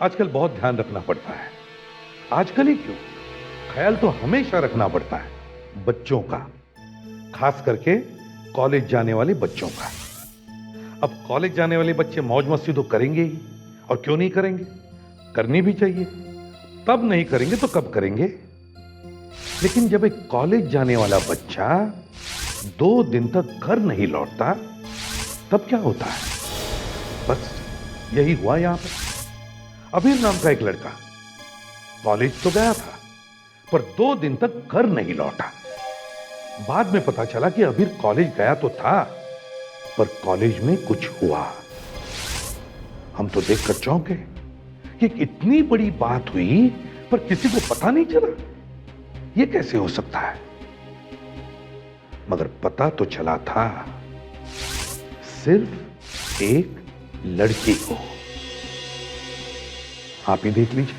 आजकल बहुत ध्यान रखना पड़ता है। आजकल ही क्यों, ख्याल तो हमेशा रखना पड़ता है बच्चों का, खास करके कॉलेज जाने वाले बच्चों का। अब कॉलेज जाने वाले बच्चे मौज मस्ती तो करेंगे ही, और क्यों नहीं करेंगे, करनी भी चाहिए। तब नहीं करेंगे तो कब करेंगे। लेकिन जब एक कॉलेज जाने वाला बच्चा 2 दिन तक घर नहीं लौटता, तब क्या होता है? बस यही हुआ यहां पर। अबीर नाम का एक लड़का कॉलेज तो गया था, पर 2 दिन तक घर नहीं लौटा। बाद में पता चला कि अबीर कॉलेज गया तो था, पर कॉलेज में कुछ हुआ। हम तो देखकर चौंके कि इतनी बड़ी बात हुई पर किसी को पता नहीं चला। यह कैसे हो सकता है? मगर पता तो चला था सिर्फ एक लड़की को। आप ही देख लीजिए।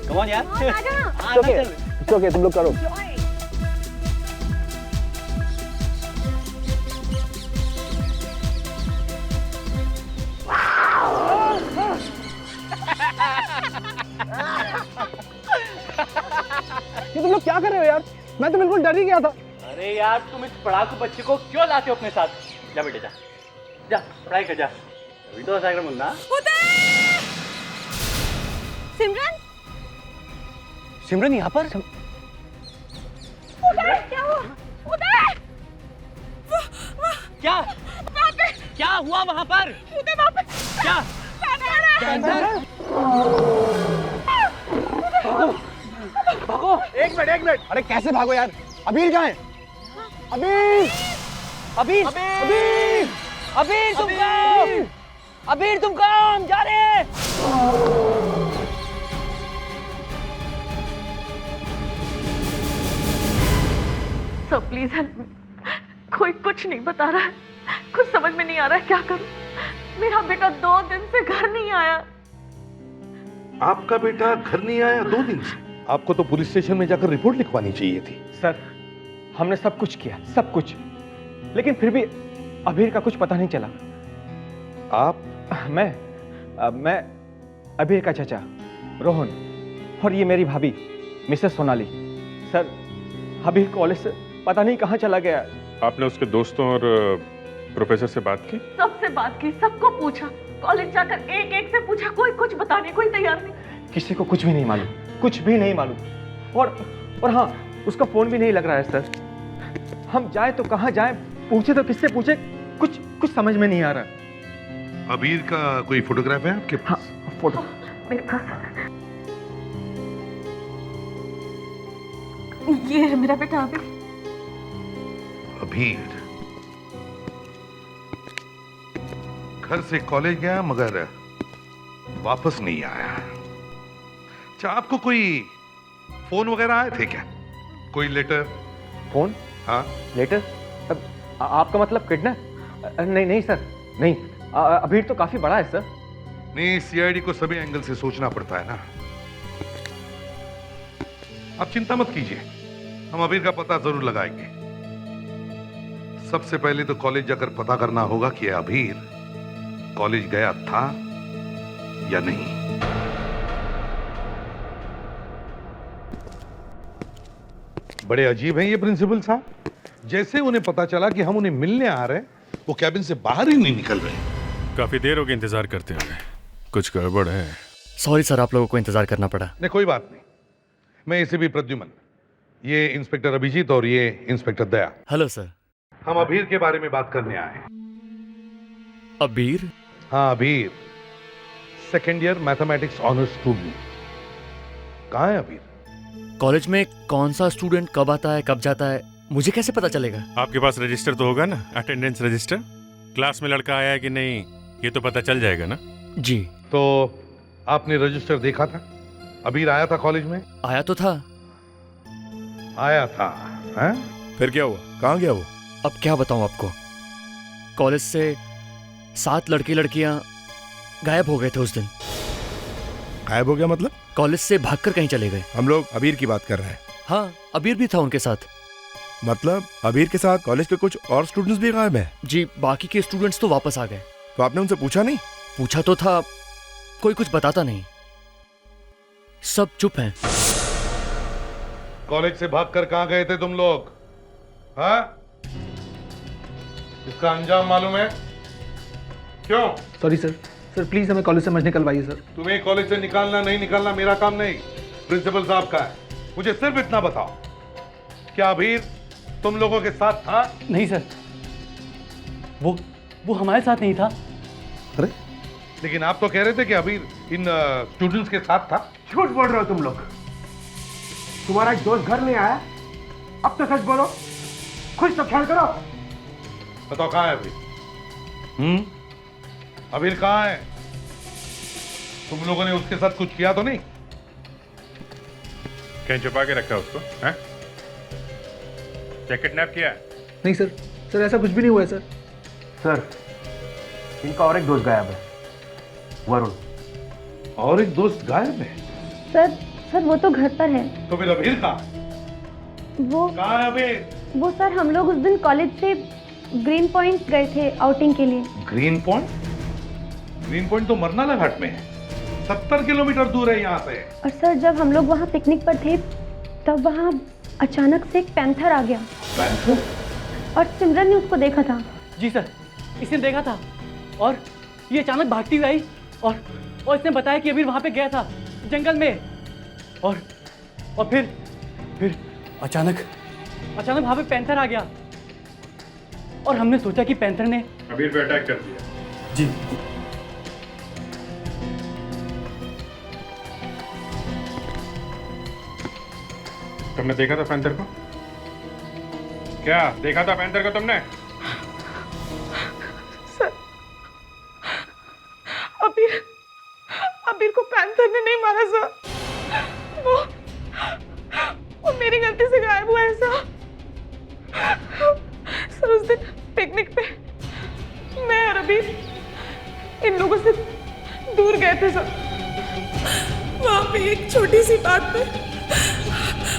कम ऑन यार। ओके, तुम लोग करो। ये तुम लोग क्या कर रहे हो यार? मैं तो बिल्कुल डर ही गया था। अरे यार, तुम इस पढ़ाकू बच्चे को क्यों लाते हो अपने साथ? जा बेटे, जा जा पढ़ाई कर, जा। अभी तो ऐसा मुन्ना। सिमरन, सिमरन यहाँ पर? उदय, क्या हुआ? उदय! क्या क्या हुआ वहाँ पर? उदय वहाँ पे क्या कैंसर है। भागो! एक मिनट। अरे कैसे भागो यार? अबीर कहाँ है? अबीर! अबीर! अबीर! अबीर तुम कहाँ? अबीर तुम कहाँ? हम जा रहे हैं। Sir please help me. कोई कुछ नहीं बता रहा है, कुछ समझ में नहीं आ रहा है, क्या करूं? मेरा बेटा 2 दिन से घर नहीं आया। आपका बेटा घर नहीं आया 2 दिन से? आपको तो पुलिस स्टेशन में जाकर रिपोर्ट लिखवानी चाहिए थी। सर, हमने सब कुछ किया, सब कुछ, लेकिन फिर भी अबीर का कुछ पता नहीं चला। आप? मैं अबीर का चाचा रोहन, और ये मेरी भाभी मिसेस सोनाली। सर, अबीर कॉलेज से पता नहीं कहाँ चला गया। आपने उसके दोस्तों और प्रोफेसर से बात की? सबसे बात की, सबको पूछा, कॉलेज जाकर एक से पूछा, कोई कुछ बताने को ही तैयार नहीं। किसी को कुछ भी नहीं मालूम, कुछ भी नहीं मालूम। और हाँ, उसका फोन भी नहीं लग रहा है सर। हम जाए तो कहाँ जाए, पूछे तो किससे पूछे, कुछ समझ में नहीं आ रहा। अबीर का कोई फोटोग्राफ है आपके पास? हाँ, फोटो मेरे पास ये है मेरा बेटा अबीर। अबीर घर से कॉलेज गया मगर वापस नहीं आया। अच्छा, आपको कोई फोन वगैरह आए थे क्या? कोई लेटर? फोन? हाँ। लेटर? आपका मतलब किडनैप? नहीं सर, नहीं। अबीर तो काफी बड़ा है सर। नहीं, सीआईडी को सभी एंगल से सोचना पड़ता है ना। आप चिंता मत कीजिए, हम अबीर का पता जरूर लगाएंगे। सबसे पहले तो कॉलेज जाकर पता करना होगा कि अबीर कॉलेज गया था या नहीं। बड़े अजीब हैं ये प्रिंसिपल साहब। जैसे उन्हें पता चला कि हम उन्हें मिलने आ रहे हैं, वो कैबिन से बाहर ही नहीं निकल रहे। काफी देर हो गई इंतजार करते हुए। कुछ गड़बड़ है? सॉरी सर, आप लोगों को इंतजार करना पड़ा। नहीं, कोई बात नहीं। मैं इसे भी प्रद्युमन, ये इंस्पेक्टर अभिजीत और ये इंस्पेक्टर दया। Hello sir. हम अबीर के बारे में बात करने आए हैं। अबीर? हाँ, अबीर 2nd year mathematics honours student. कहाँ है अबीर? कॉलेज में कौन सा स्टूडेंट कब आता है कब जाता है मुझे कैसे पता चलेगा? आपके पास रजिस्टर तो होगा ना, अटेंडेंस रजिस्टर? क्लास में लड़का आया है कि नहीं ये तो पता चल जाएगा ना। जी। तो आपने रजिस्टर देखा था? अबीर आया था कॉलेज में? आया तो था। आया था, हैं? फिर क्या हुआ? कहाँ गया वो? अब क्या बताऊं आपको, कॉलेज से 7 लड़के लड़कियां गायब हो गए थे उस दिन। गायब हो गया मतलब? कॉलेज से भागकर कहीं चले गए। हम लोग अबीर की बात कर रहे हैं। हाँ, अबीर भी था उनके साथ। मतलब अबीर के साथ कॉलेज के कुछ और स्टूडेंट्स भी गायब हैं? जी, बाकी के स्टूडेंट्स तो वापस आ गए। तो आपने उनसे पूछा नहीं? पूछा तो था, कोई कुछ बताता नहीं, सब चुप हैं। कॉलेज से भागकर कहां गए थे तुम लोग? हाँ? इसका अंजाम मालूम है? क्यों? सॉरी सर, सर प्लीज हमें कॉलेज से मत निकलवाइए सर। तुम्हें कॉलेज से निकालना नहीं निकालना मेरा काम नहीं, प्रिंसिपल साहब का है। मुझे सिर्फ इतना बताओ, क्या अबीर तुम लोगों के साथ था? नहीं सर, वो हमारे साथ नहीं था। अरे लेकिन आप तो कह रहे थे कि अबीर इन स्टूडेंट्स के साथ था। झूठ बोल रहे हो तुम लोग। तुम्हारा एक दोस्त घर नहीं आया, अब तो सच बोलो, खुद तो ख्याल करो। बताओ कहां है अबीर? अबीर कहां है? तुम लोगों ने उसके साथ कुछ किया तो नहीं? कहीं छुपा के रखा उसको, हैं? क्या किडनैप किया? नहीं सर, सर ऐसा कुछ भी नहीं हुआ है सर। सर, इनका और एक दोस्त गायब है, वरुण। और एक दोस्त गायब है? सर वो तो घर पर है। तो फिर अबीर कहां है? वो कहां है अबीर? वो सर, हम लोग उस दिन कॉलेज से ग्रीन पॉइंट गए थे आउटिंग के लिए। Green point? ग्रीन पॉइंट तो मरनाला घाट में है, 70 किलोमीटर दूर है यहाँ से। और सर जब हम लोग वहाँ पिकनिक पर थे तब वहाँ अचानक से एक पैंथर आ गया। पैंथर? और सिमरन ने उसको देखा था। जी सर, इसने देखा था और ये अचानक भागती हुई आई और इसने बताया कि अबीर वहाँ पे गया था जंगल में और फिर अचानक वहाँ पे पैंथर आ गया और हमने सोचा कि पैंथर ने अबीर पे अटैक कर दिया। जी। तुमने देखा था पैंथर को? क्या देखा था पैंथर को तुमने? सर, अबीर को पैंथर ने नहीं मारा सर। वो मेरी गलती से गायब हुआ है सर। सर उस दिन पिकनिक पे मैं और अबीर इन लोगों से दूर गए थे सर। वहाँ पे एक छोटी सी बात पे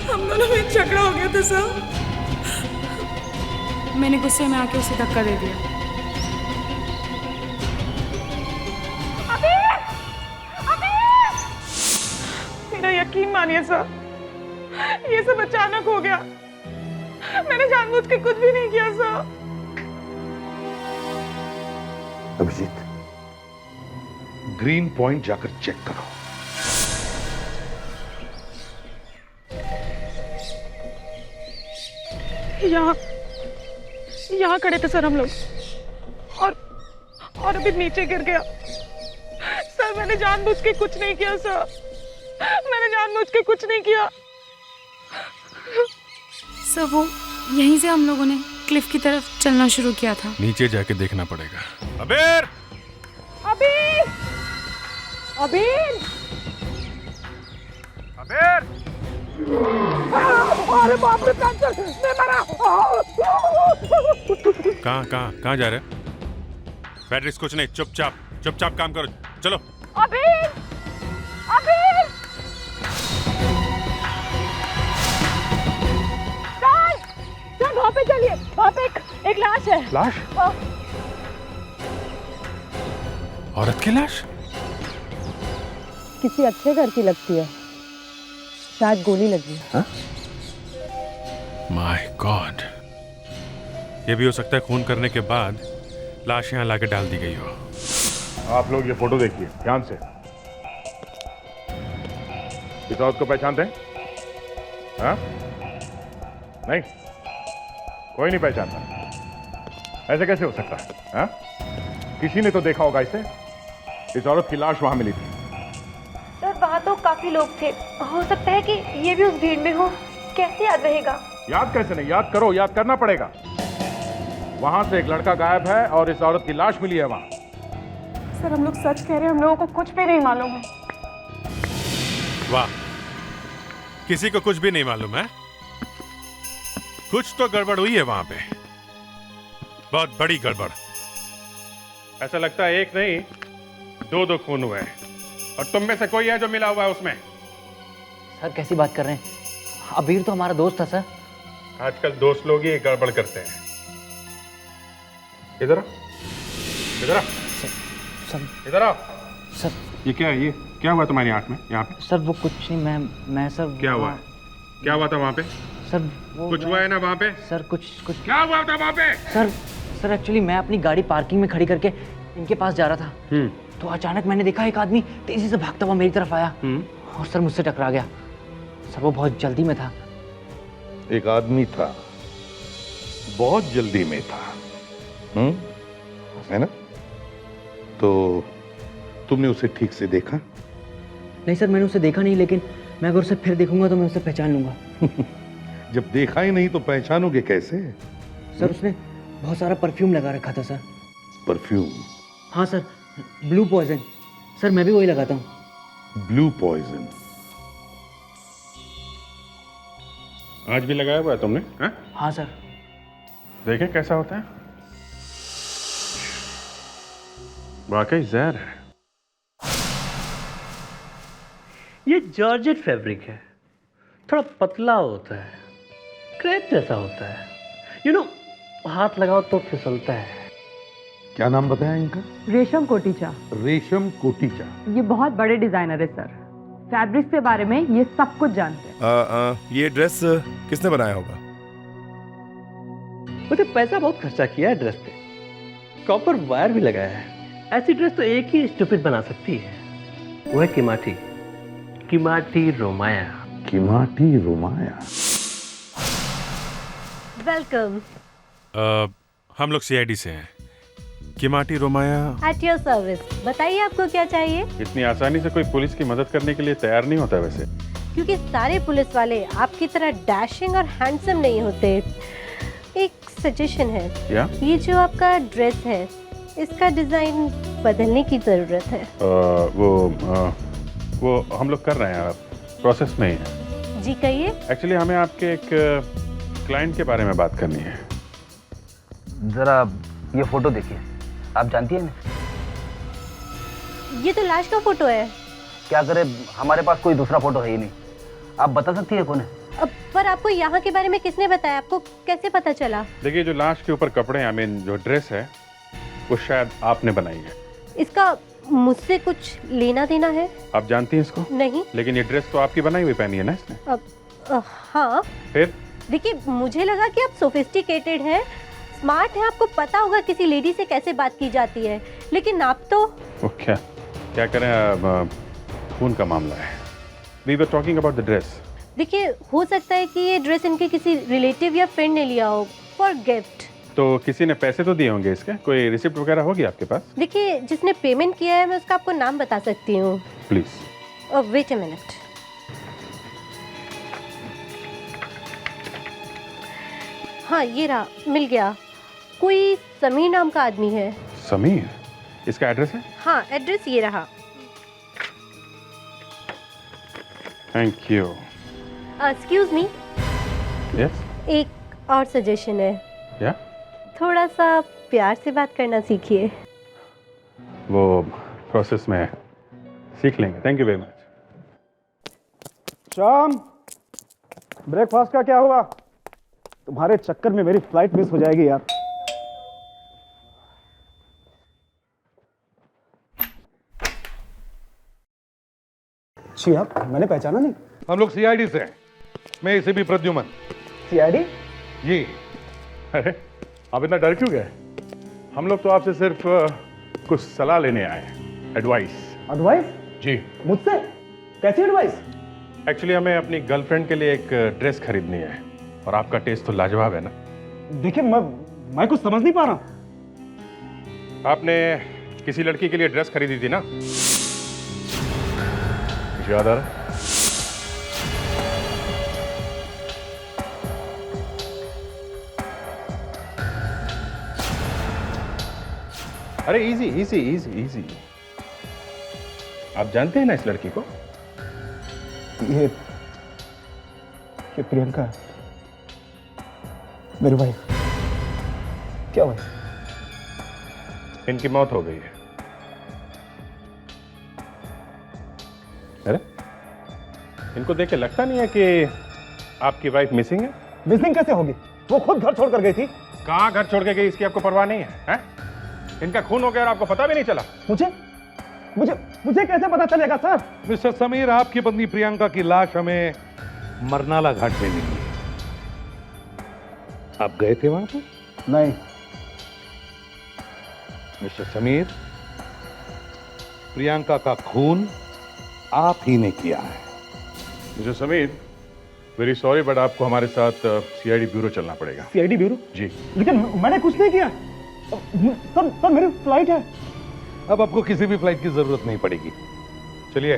हम दोनों में झगड़ा हो गया था सर। मैंने गुस्से में आके उसे धक्का दे दिया। मेरा यकीन मानिए सर, ये सब अचानक हो गया। मैंने जानबूझ के कुछ भी नहीं किया सर। अभिजीत, ग्रीन पॉइंट जाकर चेक करो। यहाँ खड़े थे सर हम लोग और अभी नीचे गिर गया। सर मैंने जानबूझ के कुछ नहीं किया सर, मैंने जानबूझ के कुछ नहीं किया। सर वो यहीं से हम लोगों ने क्लिफ की तरफ चलना शुरू किया था। नीचे जाके देखना पड़ेगा। अबीर! अबीर! अबीर! अबीर! अरे बाप रे, पैंथर मैं मरा। कहाँ जा रहे? बैठ रिस्क कुछ नहीं, चुपचाप काम करो, चलो। अबीर! अबीर! सर वहाँ पे चलिए, वहाँ पे एक लाश है। लाश? औरत की लाश? किसी अच्छे घर की लगती है, शायद गोली लगी है। माय गॉड, ये भी हो सकता है खून करने के बाद लाश यहाँ लाके डाल दी गई हो। आप लोग ये फोटो देखिए ध्यान से। इस औरत को पहचानते हैं? हाँ? नहीं, कोई नहीं पहचानता। ऐसे कैसे हो सकता है? हाँ? किसी ने तो देखा होगा इसे। इस औरत की लाश वहां मिली थी। सर वहाँ तो काफी लोग थे, हो सकता है कि ये भी उस भीड़ में हो। कैसे याद रहेगा? याद कैसे नहीं, याद करो, याद करना पड़ेगा। वहां से एक लड़का गायब है और इस औरत की लाश मिली है वहां। सर हम लोग सच कह रहे हैं, हम लोगों को कुछ भी नहीं मालूम है। वाह, किसी को कुछ भी नहीं मालूम है? कुछ तो गड़बड़ हुई है वहां पे, बहुत बड़ी गड़बड़। ऐसा लगता है एक नहीं दो खून हुए हैं और तुम में से कोई है जो मिला हुआ है उसमें। सर कैसी बात कर रहे हैं? अबीर तो हमारा दोस्त था सर। आजकल दोस्त लोग ही गड़बड़ करते हैं। इधर आ, इधर आ, सर इधर आ। सर ये क्या है? ये क्या हुआ तुम्हारी आंख में यहाँ पे? सर वो कुछ नहीं, मैं सर क्या हुआ? क्या हुआ था वहाँ पे? सर वो कुछ हुआ है ना वहाँ पे? सर कुछ क्या हुआ था वहाँ पे? सर एक्चुअली मैं अपनी गाड़ी पार्किंग में खड़ी करके इनके पास जा रहा था, तो अचानक मैंने देखा एक आदमी तेजी से भागता हुआ मेरी तरफ आया और सर मुझसे टकरा गया। सर वो बहुत जल्दी में था। एक आदमी था, बहुत जल्दी में था, है ना? तो तुमने उसे ठीक से देखा? नहीं सर, मैंने उसे देखा नहीं, लेकिन मैं अगर उसे फिर देखूंगा तो मैं उसे पहचान लूंगा। जब देखा ही नहीं तो पहचानोगे कैसे? सर उसने बहुत सारा परफ्यूम लगा रखा था सर। परफ्यूम? हाँ सर, ब्लू पॉइजन। सर मैं भी वही लगाता हूँ। Blue poison? आज भी लगाया हुआ है तुमने? हाँ सर। देखें कैसा होता है। वाकई जहर है। ये जॉर्जेट फैब्रिक है, थोड़ा पतला होता है, क्रेप जैसा होता है, हाथ लगाओ तो फिसलता है। क्या नाम बताया इनका? रेशम कोटीचा। रेशम कोटीचा। ये बहुत बड़े डिजाइनर है सर, फैब्रिक के बारे में ये सब कुछ जानते हैं। ये ड्रेस किसने बनाया होगा? मुझे पैसा बहुत खर्चा किया है ड्रेस पे, कॉपर वायर भी लगाया है। ऐसी ड्रेस तो एक ही स्टूपिड बना सकती है, वो है किमाटी। किमाटी रोमाया। किमाटी रोमाया। वेलकम। हम लोग सीआईडी से हैं। किमाटी रोमाया एट योर सर्विस। बताइए आपको क्या चाहिए? इतनी आसानी से कोई पुलिस की मदद करने के लिए तैयार नहीं होता वैसे। क्योंकि सारे पुलिस वाले आपकी तरह डैशिंग और हैंडसम नहीं होते। एक सजेशन है, क्या? ये जो आपका ड्रेस है इसका डिजाइन बदलने की जरूरत है। वो हम लोग कर रहे हैं, प्रोसेस में ही है। जी कहिए। एक्चुअली हमें आपके एक क्लाइंट के बारे में बात करनी है। जरा ये फोटो देखिए, आप जानती हैं ना? ये तो लाश का फोटो है। क्या करे, हमारे पास कोई दूसरा फोटो है ही नहीं। आप बता सकती है कौन है? पर आपको यहाँ के बारे में किसने बताया? आपको कैसे पता चला? देखिए, जो लाश के ऊपर कपड़े, आई मीन जो ड्रेस है, वो शायद आपने बनाई है। इसका मुझसे कुछ लेना देना है? आप जानती हैं इसको? नहीं। लेकिन ये ड्रेस तो आपकी बनाई हुई पहनी है ना इसने? हाँ। फिर? देखिए, मुझे लगा कि आप सोफिस्टिकेटेड हैं, स्मार्ट हैं, आपको पता होगा किसी लेडी से कैसे बात की जाती है, लेकिन आप तो वो क्या करें, खून का मामला है। We were talking about the dress. देखिए, हो सकता है कि ये ड्रेस इनके किसी रिलेटिव या फ्रेंड ने लिया हो फॉर गिफ्ट। तो किसी ने पैसे तो दिए होंगे इसके? कोई रिसिप्ट वगैरह होगी आपके पास? देखिए, जिसने पेमेंट किया है मैं उसका आपको नाम बता सकती हूँ। प्लीज। Wait a minute. हाँ, ये रहा, मिल गया। कोई समीर नाम का आदमी है। समीर? इसका एड्रेस है? हाँ, एड्रेस ये रहा। Thank you. Excuse me. Yes. एक और सजेशन है। क्या? थोड़ा सा प्यार से बात करना सीखिए। वो प्रोसेस में सीख लेंगे। Thank you very much. शाम, ब्रेकफास्ट का क्या हुआ? तुम्हारे चक्कर में मेरी फ्लाइट मिस हो जाएगी यार। जी आप, मैंने पहचाना नहीं। हम लोग सीआईडी से हैं। मैं इसे भी प्रद्युमन। सीआईडी? जी। अरे आप इतना डर क्यों गए? हम लोग तो आपसे सिर्फ कुछ सलाह लेने आए हैं। एडवाइस। एडवाइस? जी। मुझसे? कैसी एडवाइस? एक्चुअली हमें अपनी गर्लफ्रेंड के लिए एक ड्रेस खरीदनी है, और आपका टेस्ट तो लाजवाब है ना। देखिए, मैं कुछ समझ नहीं पा रहा। आपने किसी लड़की के लिए ड्रेस खरीदी थी ना? याद आ रहा? अरे इजी इजी इजी इजी। आप जानते हैं ना इस लड़की को? ये प्रियंका है, मेरी वाइफ। क्या हुआ? इनकी मौत हो गई है। अरे इनको देख के लगता नहीं है कि आपकी वाइफ मिसिंग है? मिसिंग कैसे होगी? वो खुद घर छोड़ कर गई थी। कहाँ घर छोड़ के गई इसकी आपको परवाह नहीं है, हैं? इनका खून हो गया और आपको पता भी नहीं चला। मुझे मुझे मुझे कैसे पता चलेगा सर? मिस्टर समीर, आपकी पत्नी प्रियंका की लाश हमें मरनाला घाट पे मिली। आप गए थे वहां पर? नहीं। मिस्टर समीर, प्रियंका का खून आप ही ने किया है। Mister Sameer, very sorry but आपको हमारे साथ सीआईडी ब्यूरो चलना पड़ेगा। CID bureau? जी। लेकिन मैंने कुछ नहीं किया सर। मेरी फ्लाइट है। अब आपको किसी भी फ्लाइट की जरूरत नहीं पड़ेगी। चलिए।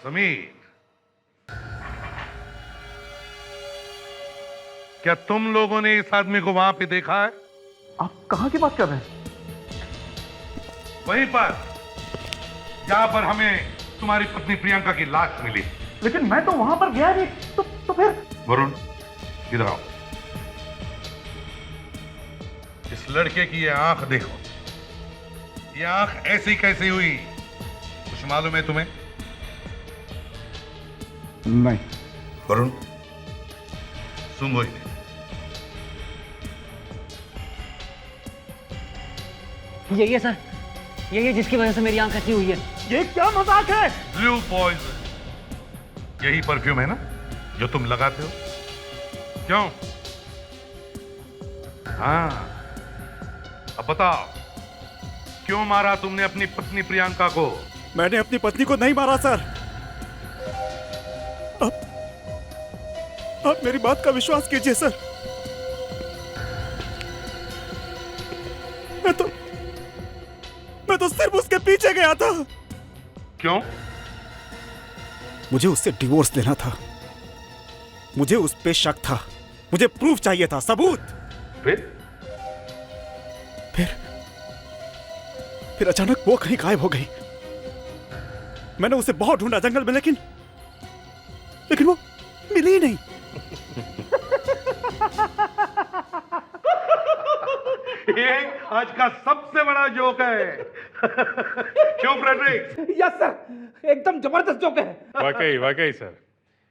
समीर, क्या तुम लोगों ने इस आदमी को वहां पे देखा है? आप कहां की बात कर रहे हैं? वहीं पर जहां पर हमें तुम्हारी पत्नी प्रियंका की लाश मिली। लेकिन मैं तो वहां पर गया नहीं। तो फिर? वरुण, इधर आओ। इस लड़के की ये आंख देखो। ये आंख ऐसी कैसी हुई, कुछ मालूम है तुम्हें? नहीं। वरुण, सूंघो इन्हें। यही है सर, यही है जिसकी वजह से मेरी आंख ऐसी हुई है। ये क्या मजाक है? ब्लू पॉइजन, यही परफ्यूम है ना जो तुम लगाते हो? क्यों? हाँ, अब बताओ, क्यों मारा तुमने अपनी पत्नी प्रियंका को? मैंने अपनी पत्नी को नहीं मारा सर। आप मेरी बात का विश्वास कीजिए सर। मैं तो सिर्फ उसके पीछे गया था। क्यों? मुझे उससे डिवोर्स लेना था। मुझे उस पे शक था। मुझे प्रूफ चाहिए था, सबूत। फिर अचानक वो कहीं गायब हो गई। मैंने उसे बहुत ढूंढा जंगल में, लेकिन वो मिली ही नहीं। ये आज का सबसे बड़ा जोक है। क्यों फ्रेडरिक? यस सर, एकदम जबरदस्त जोक है। वाकई सर,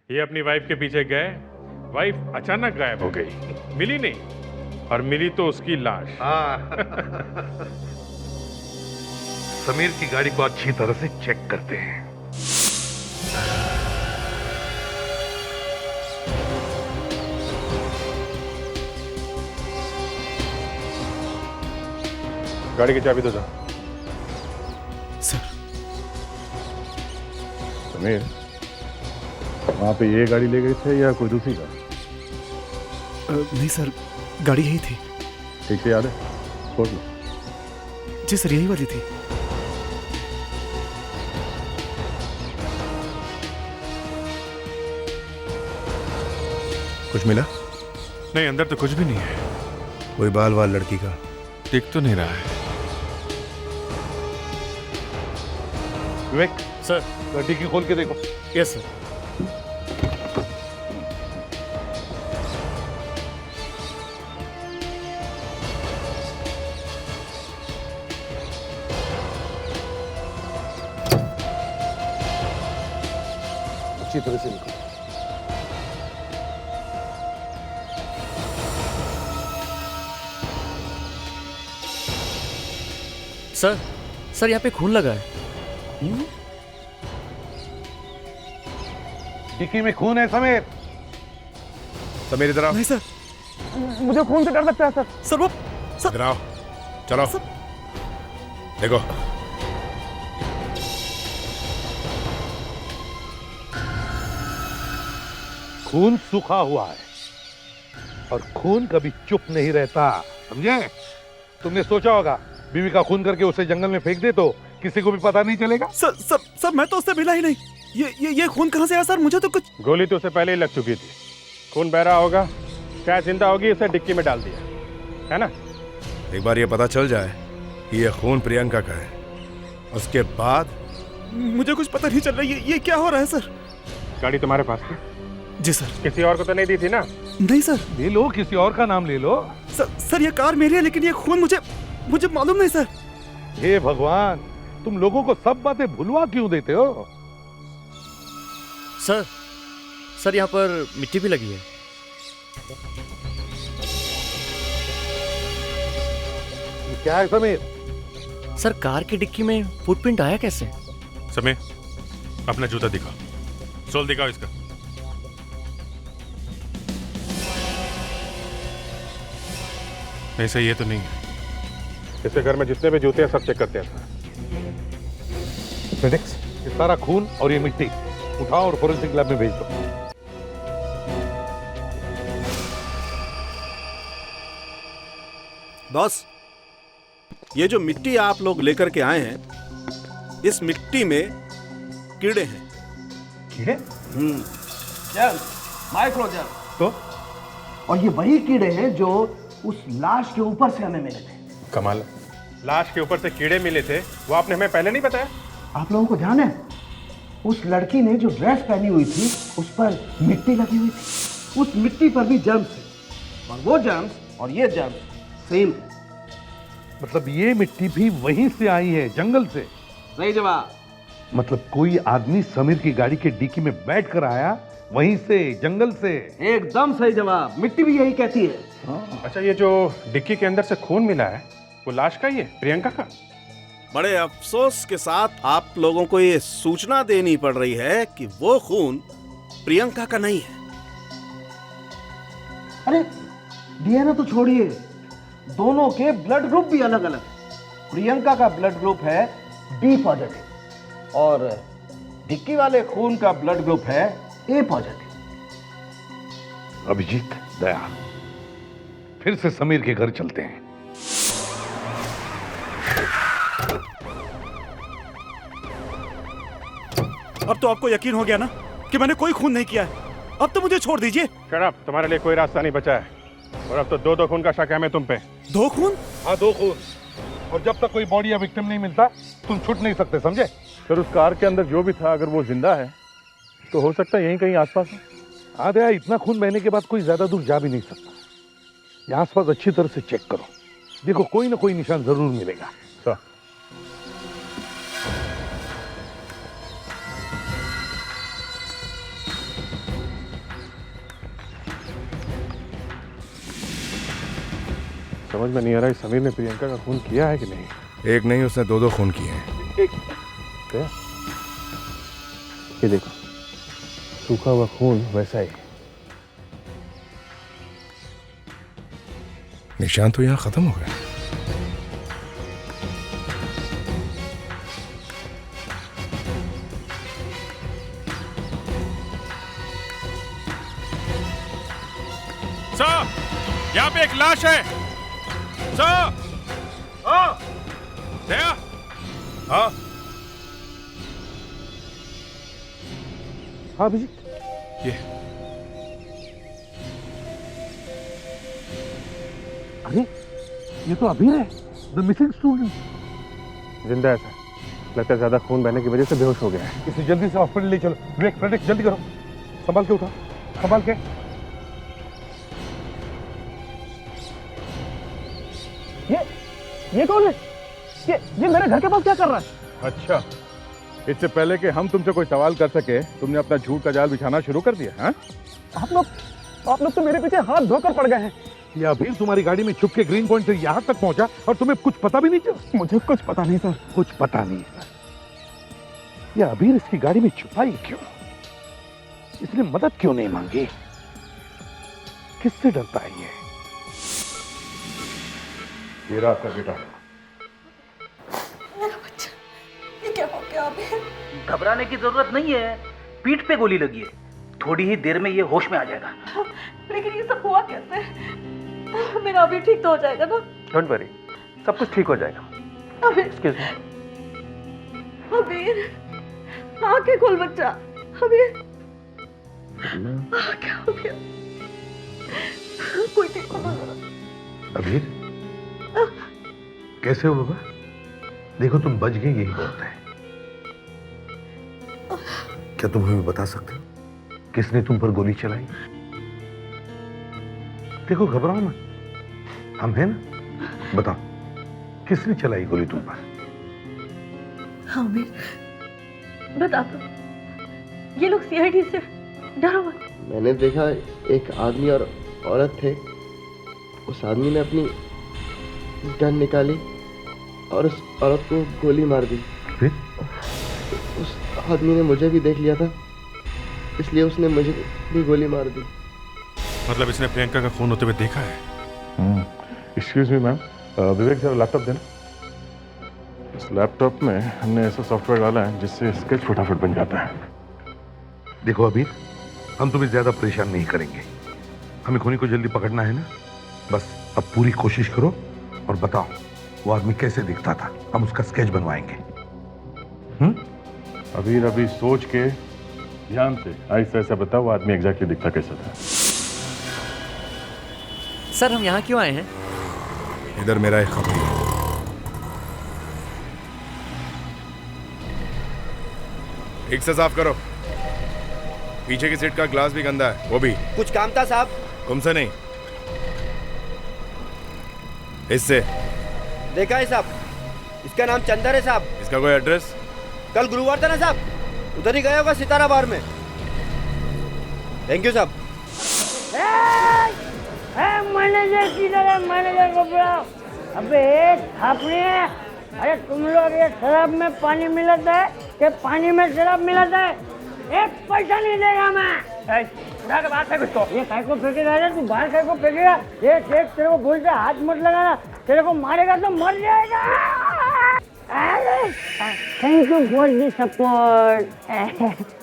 ये अपनी वाइफ के पीछे गए, वाइफ अचानक गायब हो गई, मिली नहीं, और मिली तो उसकी लाश। समीर की गाड़ी को अच्छी तरह से चेक करते हैं। गाड़ी की चाबी दो जा। सर। समीर, वहां पे ये गाड़ी ले गए थे या कोई दूसरी गाड़ी? नहीं सर, गाड़ी यही थी। ठीक से याद है? खोल लो। जी सर, यही वाली थी। कुछ मिला? नहीं, अंदर तो कुछ भी नहीं है। कोई बाल वाल लड़की का दिख तो नहीं रहा है। विवेक सर, गाड़ी की खोल के देखो। Yes sir. अच्छी तरह से देखो। सर, यहाँ पे खून लगा है। डिक्की में खून है समीर। समीर इधर आओ। नहीं सर, मुझे खून से डर लगता है सर। सर वो इधर आओ, चलो। देखो, खून सूखा हुआ है और खून कभी चुप नहीं रहता, समझे? तुमने सोचा होगा बीवी का खून करके उसे जंगल में फेंक दे तो किसी को भी पता नहीं चलेगा। सर मैं तो उससे मिला ही नहीं। ये खून कहां से आया सर? मुझे तो कुछ। गोली तो उसे पहले ही लग चुकी थी। खून बह रहा होगा, क्या चिंता होगी, उसे डिक्की में डाल दिया है ना? एक बार ये पता चल जाए कि ये खून प्रियंका का है, उसके बाद मुझे कुछ पता नहीं चल रहा। ये क्या हो रहा है सर? गाड़ी तुम्हारे पास थी? जी सर। किसी और को तो नहीं दी थी ना? नहीं सर। ले लो, किसी और का नाम ले लो। सर ये कार मेरी है, लेकिन ये खून मुझे मालूम नहीं सर। हे भगवान, तुम लोगों को सब बातें भुलवा क्यों देते हो? सर यहाँ पर मिट्टी भी लगी है। ये क्या है समीर? सर कार की डिक्की में फुटप्रिंट आया कैसे? समीर, अपना जूता दिखाओ, सोल दिखाओ इसका। ऐसा ये तो नहीं है। इसके घर में जितने भी जूते हैं सब चेक करते हैं। फेडेक्स, ये सारा खून और ये मिट्टी उठाओ और फोरेंसिक लैब में भेज दो। बॉस, ये जो मिट्टी आप लोग लेकर के आए हैं, इस मिट्टी में कीड़े हैं। कीड़े? Micro germ. तो और ये वही कीड़े हैं जो उस लाश के ऊपर से हमें मिले थे। कमाल, लाश के ऊपर से कीड़े मिले थे, वो आपने हमें पहले नहीं बताया? आप लोगों को ध्यान है, उस लड़की ने जो ड्रेस पहनी हुई थी उस पर मिट्टी लगी हुई थी, उस मिट्टी पर भी जर्म्स थे, और वो जर्म्स और ये जर्म्स सेम। मतलब ये मिट्टी भी वहीं से आई है, जंगल से? सही जवाब। मतलब कोई आदमी समीर की गाड़ी के डिक्की में बैठ कर आया, वहीं से, जंगल से? एकदम सही जवाब, मिट्टी भी यही कहती है। अच्छा, ये जो डिक्की के अंदर से खून मिला है, वो लाश का ही है, प्रियंका का? बड़े अफसोस के साथ आप लोगों को ये सूचना देनी पड़ रही है कि वो खून प्रियंका का नहीं है। अरे डीएनए तो छोड़िए, दोनों के ब्लड ग्रुप भी अलग अलग है। प्रियंका का ब्लड ग्रुप है बी पॉजिटिव और डिक्की वाले खून का ब्लड ग्रुप है ए पॉजिटिव। अभिजीत, दया, फिर से समीर के घर चलते हैं। अब तो आपको यकीन हो गया ना कि मैंने कोई खून नहीं किया है। अब तो मुझे छोड़ दीजिए। शट अप, तुम्हारे लिए कोई रास्ता नहीं बचा है, और अब तो दो खून का शक है हमें तुम पे। 2 खून? हाँ, 2 खून, और जब तक कोई बॉडी या विक्टिम नहीं मिलता तुम छूट नहीं सकते, समझे? सर, उस कार के अंदर जो भी था, अगर वो जिंदा है तो हो सकता है यहीं कहीं आसपास हो। हाँ दया, इतना खून बहने के बाद कोई ज्यादा दूर जा भी नहीं सकता। यहाँ आसपास अच्छी तरह से चेक करो, देखो कोई ना कोई निशान जरूर मिलेगा। सर, समझ में नहीं आ रहा है समीर ने प्रियंका का खून किया है कि नहीं। एक नहीं, उसने 2 खून किए हैं। ये देखो, सूखा हुआ खून वैसा ही। निशान तो यहाँ खत्म हो गया। सर, यहाँ पे एक लाश है। सर, दया। हाँ अभिजीत, ये अरे ये तो अभी है, द मिसिंग स्टूडेंट। जिंदा है सर, लगता है ज्यादा खून बहने की वजह से बेहोश हो गया है। इसे जल्दी से हॉस्पिटल ले चलो। ब्रेक, फ्रेडेक्स जल्दी करो, संभाल के उठा, संभाल के। ये कौन है? ये मेरे घर के पास क्या कर रहा है? अच्छा, इससे पहले कि हम तुमसे कोई सवाल कर सके, तुमने अपना झूठ का जाल बिछाना शुरू कर दिया। हाँ? आप लोग तो मेरे पीछे हाथ धोकर पड़ गए हैं। ये अभी तुम्हारी गाड़ी में छुप के ग्रीन पॉइंट से यहाँ तक पहुंचा और तुम्हें कुछ पता भी नहीं चला? मुझे कुछ पता नहीं सर। कुछ पता नहीं सर। ये अभी इसकी गाड़ी में छुपाई क्यों? इसने मदद क्यों नहीं मांगी? किससे डरता है ये? रहा आपका बेटा। मेरा बच्चा, ये क्या हो गया अभी? घबराने की जरूरत नहीं है, पीठ पे गोली लगी है, थोड़ी ही देर में ये होश में आ जाएगा। लेकिन ये सब हुआ कैसे? मेरा अभी ठीक तो हो जाएगा ना? डोंट वरी, सब कुछ ठीक हो जाएगा। अबीर, अबीर, आंखें खोल बच्चा। अबीर, क्या हो गया? कोई देखो ना जरा। अबीर, कैसे हो बाबा? देखो तुम बच गए, यही बहुत है। क्या तुम हमें बता सकते हो किसने तुम पर गोली चलाई? देखो घबराओ ना, हम हैं ना। बताओ किसने चलाई गोली तुम पर? हाँ आमिर बता दो, ये लोग सीआईडी से डरो मत। मैंने देखा एक आदमी और औरत थे। उस आदमी ने अपनी गन निकाली और उस औरत को गोली मार दी। फिर? उस आदमी ने मुझे भी देख लिया था, इसलिए उसने मुझे भी गोली मार दी। मतलब इसने प्रियंका का खून होते हुए देखा है? एक्सक्यूज मी मैम, विवेक जरा लैपटॉप देना। इस लैपटॉप में हमने ऐसा सॉफ्टवेयर डाला है जिससे स्केच फटाफट बन जाता है। देखो अबीर, हम तुम्हें ज्यादा परेशान नहीं करेंगे। हमें खूनी को जल्दी पकड़ना है ना। बस अब पूरी कोशिश करो और बताओ वो आदमी कैसे दिखता था, हम उसका स्केच बनवाएंगे। अबीर अभी सोच के ध्यान से ऐसा ऐसा बताओ वो आदमी एग्जैक्टली दिखता कैसा था। सर हम यहाँ क्यों आए हैं? इधर मेरा एक खबर है। ठीक से साफ करो, पीछे की सीट का ग्लास भी गंदा है। वो भी कुछ काम था साहब? तुमसे नहीं, इससे। देखा है साहब, इसका नाम चंदर है साहब। इसका कोई एड्रेस? कल गुरुवार था ना साहब, उधर ही गया होगा सितारा बार में। थैंक यू साहब। मैनेजर किधर है? मैनेजर को बुलाओ। अबे थापड़ी है, अरे तुम लोग ये शराब में पानी मिलाता है कि पानी में शराब मिलाता है? एक पैसा नहीं देगा मैं। उठा के बाहर फेंक उसको। ये काय को फेंकेगा रे तू? बाहर काय को फेंकेगा? ये देख तेरे को बोलते हाथ मत लगाना, तेरे को मारेगा तो मर जाएगा। Thank you for the support.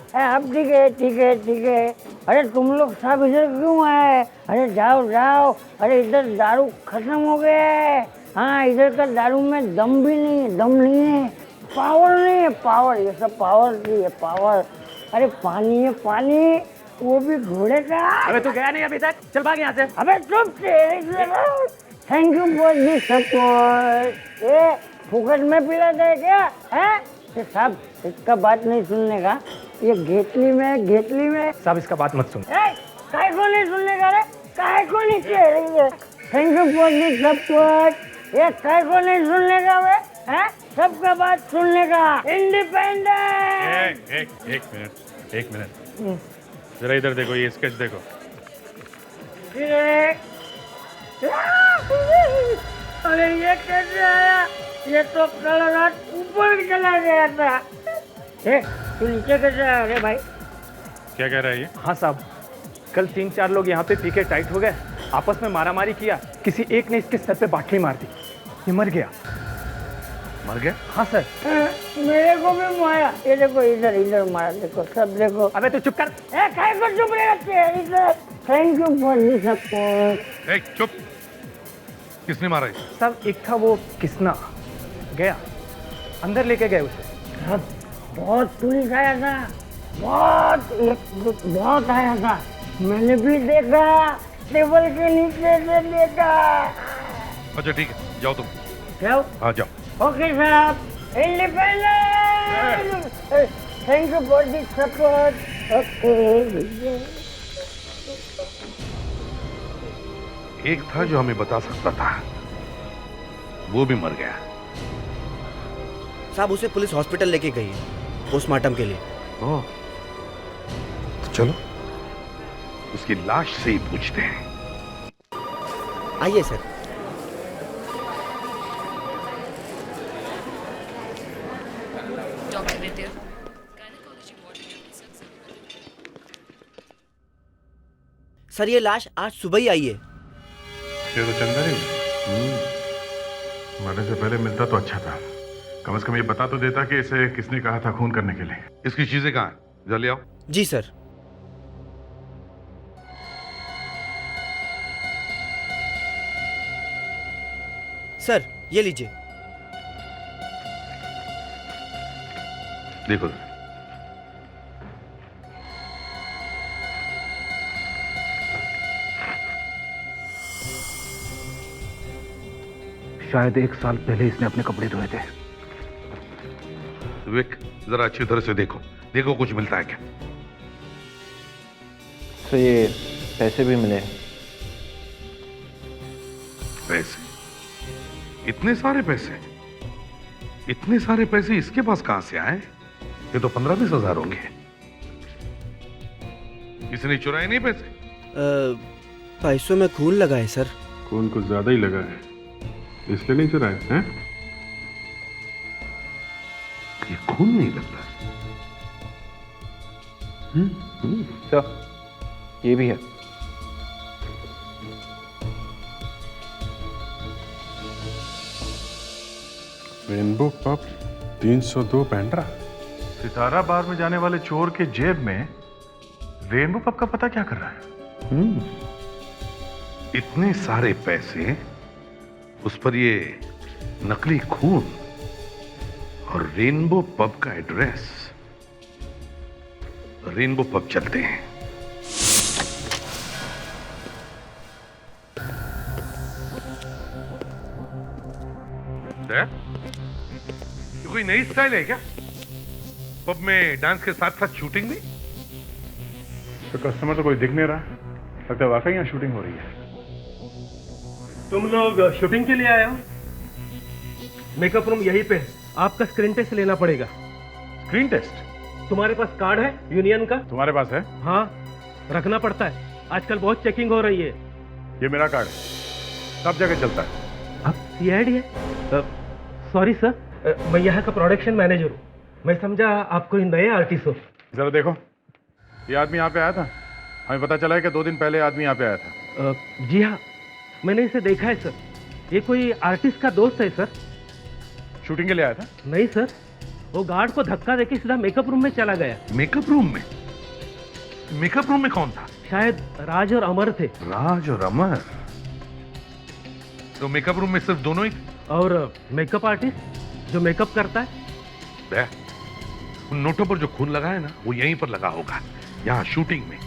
अब ठीक है ठीक है ठीक है। अरे तुम लोग सब इधर क्यों आए? अरे जाओ जाओ। अरे इधर दारू खत्म हो गया है। हाँ इधर का दारू में दम भी नहीं है, दम नहीं है, पावर नहीं है, पावर। ये सब पावर की है, पावर। अरे पानी है पानी, वो भी घोड़े का। अबे तू गया नहीं अभी तक? चल भाग यहाँ से। अबे चुप thank you for the support. ये फुकट में पिलाते है क्या है? साहब इसका बात नहीं सुनने का, ये घेतली में। साहब इसका बात मत सुन। काय को नहीं सुनने का रे? काय को नहीं चाहिए? Thank you for the support. ये काय को नहीं सुनने का वे? हैं? सबका बात सुनने का। इंडिपेंडेंट। एक मिनट जरा इधर देखो, ये स्केच देखो। अरे ये कैसे आया? ये तो कल रात ऊपर चला गया था। तू नीचे कैसे आया रे भाई? क्या कह रहा है ये? हाँ साहब, कल 3-4 लोग यहाँ पे पी के टाइट हो गए, आपस में मारामारी किया, किसी एक ने इसके सर पे बाटली मार दी, ये मर गया। मर गया? हाँ सर। मेरे को भी मारा। ये देखो इधर मारा, देखो सब देखो। अबे तू चुप कर। काय को चुप रहेगा? Thank you for the support. चुप। किसने मारा? सब एक था वो किसना, गया अंदर लेके गए उसे। बहुत पुलिस आया था, बहुत आया था। मैंने भी देखा, टेबल के नीचे से देखा। अच्छा ठीक है, जाओ तुम। जाओ? हाँ जाओ। ओके साहब। Independent. Thank you for the support. Okay. एक था जो हमें बता सकता था, वो भी मर गया। साहब उसे पुलिस हॉस्पिटल लेके गई है पोस्टमार्टम के लिए। ओह, तो चलो उसकी लाश से ही पूछते हैं। आइए सर। सर ये लाश आज सुबह ही आई है। ये तो चंदर ही मरने से पहले मिलता तो अच्छा था, कम से कम ये बता तो देता कि इसे किसने कहा था खून करने के लिए। इसकी चीजें कहाँ हैं? जल्दी आओ। जी सर। सर ये लीजिए। देखो शायद 1 साल पहले इसने अपने कपड़े धोए थे। विवेक जरा अच्छी तरह से देखो, देखो कुछ मिलता है क्या। तो ये पैसे भी मिले? पैसे? इतने सारे पैसे? इतने सारे पैसे इसके पास कहां से आए? ये तो 15-20 हजार होंगे। इसने चुराए नहीं पैसे? पैसों में खून लगा है सर। खून कुछ ज्यादा ही लगा है, इसलिए नहीं चुराए हैं? ये खून नहीं लगता। सर ये भी है। Rainbow pub 302 Pendra. Sitara bar में जाने वाले चोर के जेब में रेनबो पब का पता क्या कर रहा है? इतने सारे पैसे, उस पर ये नकली खून और रेनबो पब का एड्रेस। रेनबो पब चलते हैं। ये कोई नई स्टाइल है क्या? पब में डांस के साथ साथ शूटिंग भी? तो कस्टमर तो कोई दिख नहीं रहा, लगता है वाकई यहाँ शूटिंग हो रही है। तुम लोग शूटिंग के लिए आए हो? मेकअप रूम यहीं पे, आपका स्क्रीन टेस्ट लेना पड़ेगा। Screen test? तुम्हारे पास कार्ड है यूनियन का? तुम्हारे पास है? हाँ, रखना पड़ता है, आजकल बहुत चेकिंग हो रही है। ये मेरा कार्ड है, सब जगह चलता है। आप सीआईडी है? सॉरी सर, मैं यहाँ का प्रोडक्शन मैनेजर हूँ। मैं समझा आप कोई नए आर्टिस्ट हो। जरा देखो, ये आदमी यहाँ पे आया था। हमें पता चला है कि 2 दिन पहले आदमी यहाँ पे आया था। जी हाँ, मैंने इसे देखा है सर। ये कोई आर्टिस्ट का दोस्त है सर। शूटिंग के लिए आया था? नहीं सर, वो गार्ड को धक्का देके सीधा मेकअप रूम में चला गया। मेकअप रूम में? मेकअप रूम में कौन था? शायद राज और अमर थे। राज और अमर? तो मेकअप रूम में सिर्फ दोनों ही? और मेकअप आर्टिस्ट जो मेकअप करता है। उन नोटों पर जो खून लगा है ना, वो यहीं पर लगा होगा, यहाँ शूटिंग में।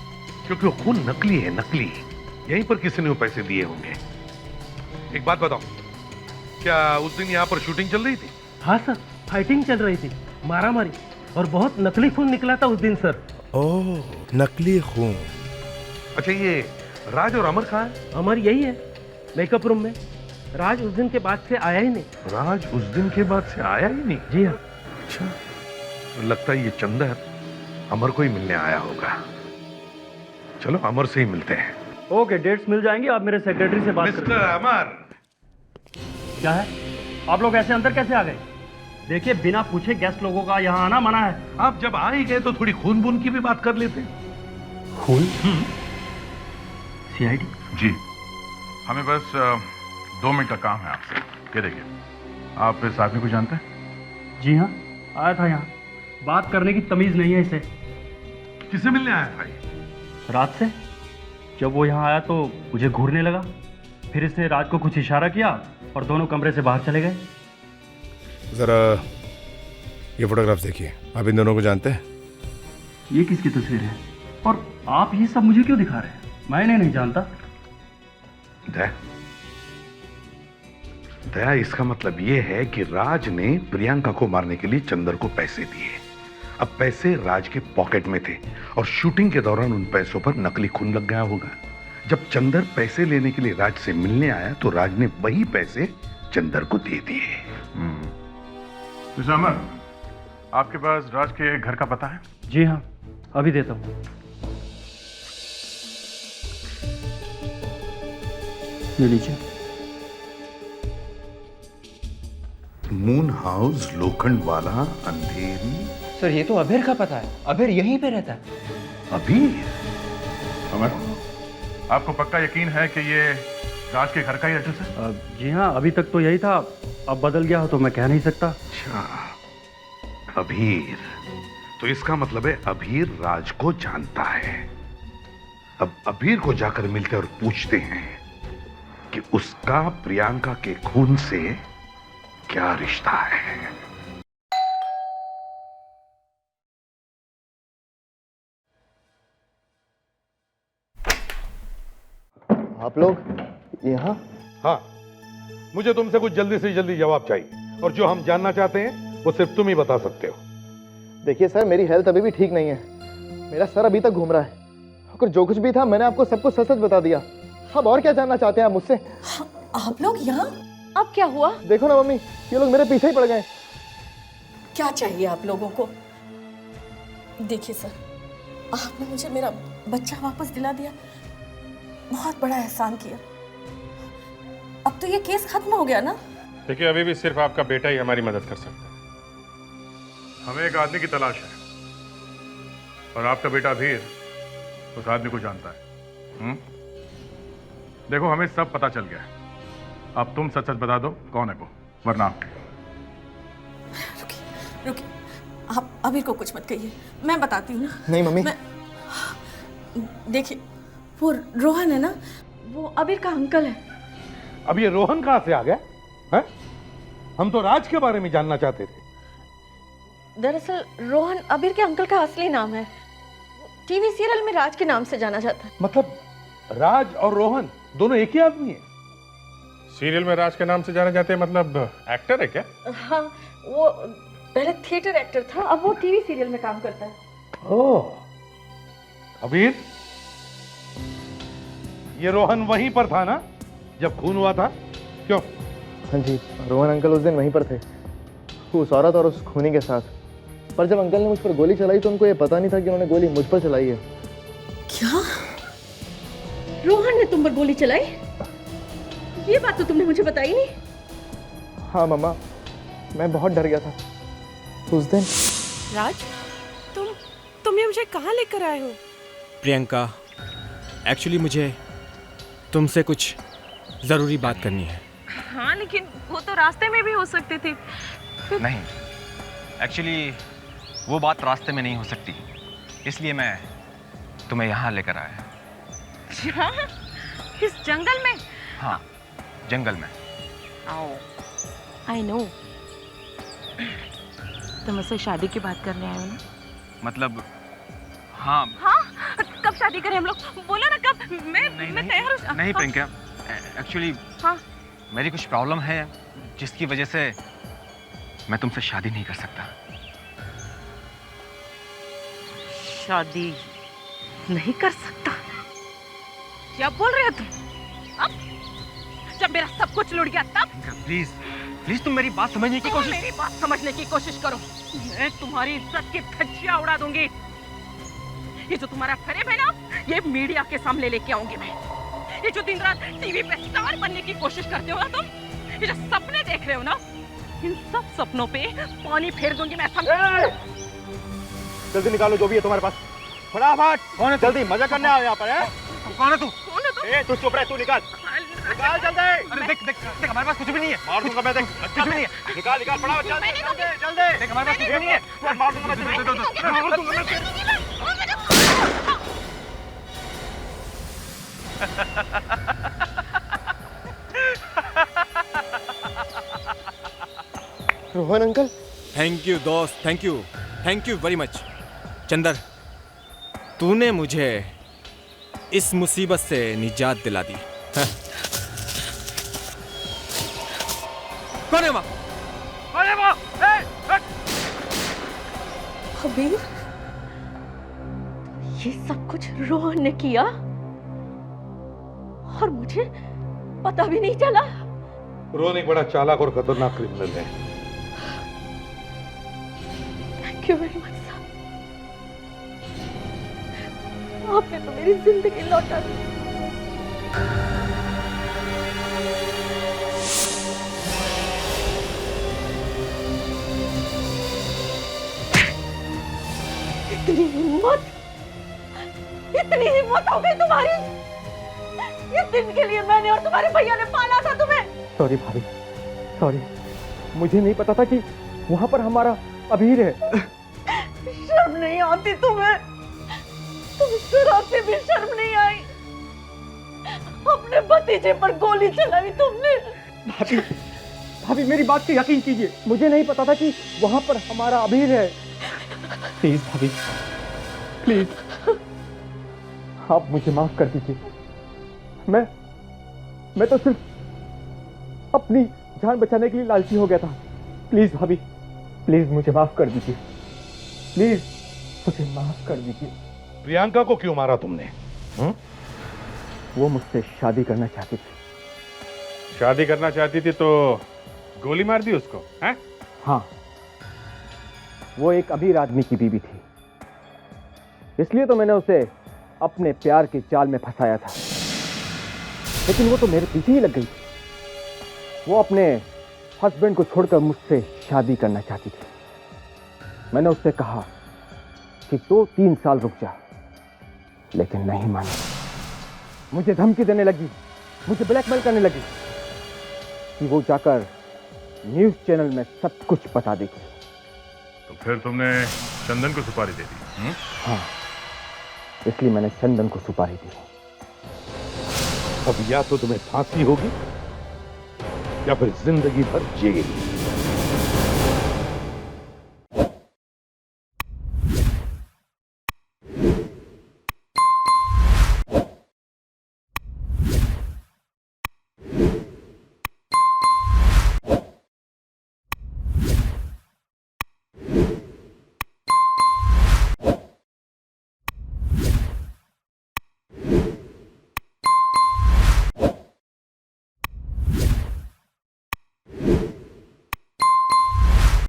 क्योंकि वो खून नकली है, नकली। यहीं पर किसी ने वो पैसे दिए होंगे। एक बात बताओ, क्या उस दिन यहाँ पर शूटिंग चल रही थी? हाँ सर, फाइटिंग चल रही थी, मारामारी, और बहुत नकली खून निकला था उस दिन सर। ओह, नकली खून। अच्छा, ये राज और अमर कहाँ है? अमर यही है, मेकअप रूम में। राज उस दिन के बाद से आया ही नहीं। राज उस दिन के बाद से आया ही नहीं? जी हाँ। अच्छा, लगता है ये चंदर अमर को ही मिलने आया होगा। चलो अमर से ही मिलते हैं। ओके, डेट्स मिल जाएंगी। आप मेरे सेक्रेटरी से बात करें। मिस्टर अमर। क्या है? आप लोग ऐसे अंदर कैसे आ गए? देखिए, बिना पूछे गेस्ट लोगों का यहाँ आना मना है। आप जब आ ही गए तो थोड़ी खून बून की भी बात कर लेते। खून? सीआईडी? जी, हमें बस 2 मिनट का काम है आपसे। ये देखिए, आप इस आदमी को जानते हैं? जी हाँ, आया था यहाँ। बात करने की तमीज नहीं है इसे। किसे मिलने आया था ये? रात से जब वो यहाँ आया तो मुझे घूरने लगा, फिर इसने राज को कुछ इशारा किया और दोनों कमरे से बाहर चले गए। जरा ये फोटोग्राफ्स देखिए, आप इन दोनों को जानते हैं? ये किसकी तस्वीर है? और आप ये सब मुझे क्यों दिखा रहे हैं? मैं इन्हें नहीं जानता। दया, इसका मतलब ये है कि राज ने प्रियंका को मारने के लिए चंदर को पैसे दिए। अब पैसे राज के पॉकेट में थे और शूटिंग के दौरान उन पैसों पर नकली खून लग गया होगा। जब चंदर पैसे लेने के लिए राज से मिलने आया तो राज ने वही पैसे चंदर को दे दिए। मिस्टर अमर, आपके पास राज के घर का पता है? जी हाँ, अभी देता हूँ। ले लीजिए। मून हाउस, लोखंड वाला, अंधेरी। सर, ये तो अभीर का पता है। अभीर यहीं पे रहता है। अभीर? अमर, आपको पक्का यकीन है कि ये राज के घर का ही एड्रेस है? जी हाँ, अभी तक तो यही था, अब बदल गया हो तो मैं कह नहीं सकता। अच्छा, अभीर। तो इसका मतलब है अभीर राज को जानता है। अब अभीर को जाकर मिलते और पूछते हैं कि उसका प्रियंका के खून से क्या रिश्ता है। आप लोग यहाँ? हाँ, मुझे तुमसे कुछ जल्दी से जल्दी जवाब चाहिए, और जो हम जानना चाहते हैं वो सिर्फ तुम ही बता सकते हो। देखिए सर, मेरी हेल्थ अभी भी ठीक नहीं है। मेरा सर अभी तक घूम रहा है। आखिर जो कुछ भी था मैंने आपको सब कुछ सच सच बता दिया। अब और क्या जानना चाहते हैं आप मुझसे? आप लोग यहाँ? अब क्या हुआ? देखो ना मम्मी, ये लोग मेरे पीछे ही पड़ गए। क्या चाहिए आप लोगों को? देखिए सर, आपने मुझे मेरा बच्चा वापस दिला दिया, बहुत बड़ा एहसान किया। अब तो ये केस खत्म हो गया ना? देखिए, अभी भी सिर्फ आपका बेटा ही हमारी मदद कर सकता है। हमें एक आदमी की तलाश है और आपका बेटा अभीर उस आदमी को जानता है। देखो, हमें सब पता चल गया है। अब तुम सच सच बता दो कौन है वो, वरना रुकिए, आप अभीर को कुछ मत कहिए, मैं बताती हूँ ना। नहीं मम्मी। देखिए, वो रोहन है ना, वो अभीर का अंकल है। अब ये रोहन कहां से आ गया है? हम तो राज के बारे में जानना चाहते थे। दरअसल रोहन अभीर के अंकल का असली नाम है। टीवी सीरियल में राज के नाम से जाना जाता है। मतलब राज और रोहन दोनों एक ही आदमी है? सीरियल में राज के नाम से जाने जाते हैं, मतलब एक्टर है क्या? हाँ, वो पहले थिएटर एक्टर था, अब वो टीवी सीरियल में काम करता है। ओह, अभीर, ये रोहन वहीं पर था ना जब खून हुआ था? क्यों? हाँ जी, रोहन अंकल उस दिन वहीं पर थे, उस औरत और उस खूनी के साथ। पर जब अंकल ने मुझ पर गोली चलाई तो उनको ये पता नहीं था कि उन्होंने गोली मुझ पर चलाई है। क्या? रोहन ने तुम पर गोली चलाई? ये बात तो तुमने मुझे बताई नहीं। हाँ मम्मा, मैं बहुत डर गया था उस दिन। राज, तुम ये मुझे कहाँ लेकर आए हो? प्रियंका, एक्चुअली मुझे तुमसे कुछ जरूरी बात करनी है। हाँ, लेकिन वो तो रास्ते में भी हो सकती थी। नहीं, एक्चुअली वो बात रास्ते में नहीं हो सकती, इसलिए मैं तुम्हें यहाँ लेकर आया। यहाँ? इस जंगल में? हाँ, जंगल में। I know. तुम मुझसे शादी की बात करने आए हो ना? मतलब हाँ। हाँ? कब शादी करें हम लोग? बोलो ना कब। मैं तैयार हूँ। नहीं प्रियंका, एक्चुअली हाँ, मेरी कुछ प्रॉब्लम है जिसकी वजह से मैं तुमसे शादी नहीं कर सकता। शादी नहीं कर सकता? क्या बोल रहे हो तुम? अब जब मेरा सब कुछ लुट गया तब? प्लीज प्लीज तुम मेरी बात समझने की कोशिश। मेरी बात समझने की कोशिश करो, मैं तुम्हारी इज्जत की धज्जियां उड़ा दूंगी। ये जो तुम्हारा फरेब है ना, ये मीडिया के सामने लेके आऊंगी मैं। ये जो दिन रात टीवी पे स्टार बनने की कोशिश करते हो ना तुम, ये जो सपने देख रहे हो ना, इन सब सपनों पे पानी फेर दूंगी मैं। जल्दी निकालो जो भी है तुम्हारे पास, फटाफट। कौन है? जल्दी, मजा करने आओ यहाँ पर है? कौन है तू? कौन है तू? तू चुप रह, तू निकाल निकाल जल्दी। अरे देख देख देख, हमारे पास कुछ भी नहीं है। मार दूंगा मैं, देख कुछ भी नहीं है। निकाल निकाल, फटाफट जल्दी जल्दी जल्दी। देख हमारे पास कुछ भी नहीं है, मार दूंगा मैं, मार दूंगा मैं। रोहन अंकल, थैंक यू दोस्त, thank you very much. Chandar, तूने मुझे इस मुसीबत से निजात दिला दी। कौन है वहाँ? कौन है वहाँ? अबीर, ये सब कुछ रोहन ने किया और मुझे पता भी नहीं चला। रोहन एक बड़ा चालाक और खतरनाक क्रिमिनल है। थैंक यू वेरी मच साहब, आपने तो मेरी जिंदगी लौटा दी। इतनी हिम्मत हो गई तुम्हारी? इस दिन के लिए मैंने और तुम्हारे भैया ने पाला था तुम्हें। सॉरी भाभी, सॉरी, मुझे नहीं पता था कि वहां पर हमारा अभीर है। शर्म नहीं आती तुम्हें? तुम जरा से भी शर्म नहीं आई? अपने भतीजे पर गोली चलाई तुमने। भाभी, भाभी मेरी बात पे यकीन कीजिए, मुझे नहीं पता था कि वहां पर हमारा अभीर है। प्लीज भाभी, प्लीज आप मुझे माफ कर दीजिए। मैं तो सिर्फ अपनी जान बचाने के लिए लालची हो गया था। प्लीज भाभी, प्लीज मुझे माफ कर दीजिए, प्लीज मुझे माफ कर दीजिए। प्रियंका को क्यों मारा तुमने? वो मुझसे शादी करना चाहती थी। शादी करना चाहती थी तो गोली मार दी उसको, हैं? हाँ, वो एक अमीर आदमी की बीवी थी, इसलिए तो मैंने उसे अपने प्यार के जाल में फंसाया था। लेकिन वो तो मेरे पीछे ही लग गई थी। वो अपने हस्बैंड को छोड़कर मुझसे शादी करना चाहती थी। मैंने उससे कहा कि 2-3 साल रुक जा, लेकिन नहीं मानी। मुझे धमकी देने लगी, मुझे ब्लैकमेल करने लगी कि वो जाकर न्यूज़ चैनल में सब कुछ बता देगी। तो फिर तुमने चंदन को सुपारी दे दी? हाँ, इसलिए मैंने चंदन को सुपारी दी। अब या तो तुम्हें फांसी होगी या फिर जिंदगी भर जेल।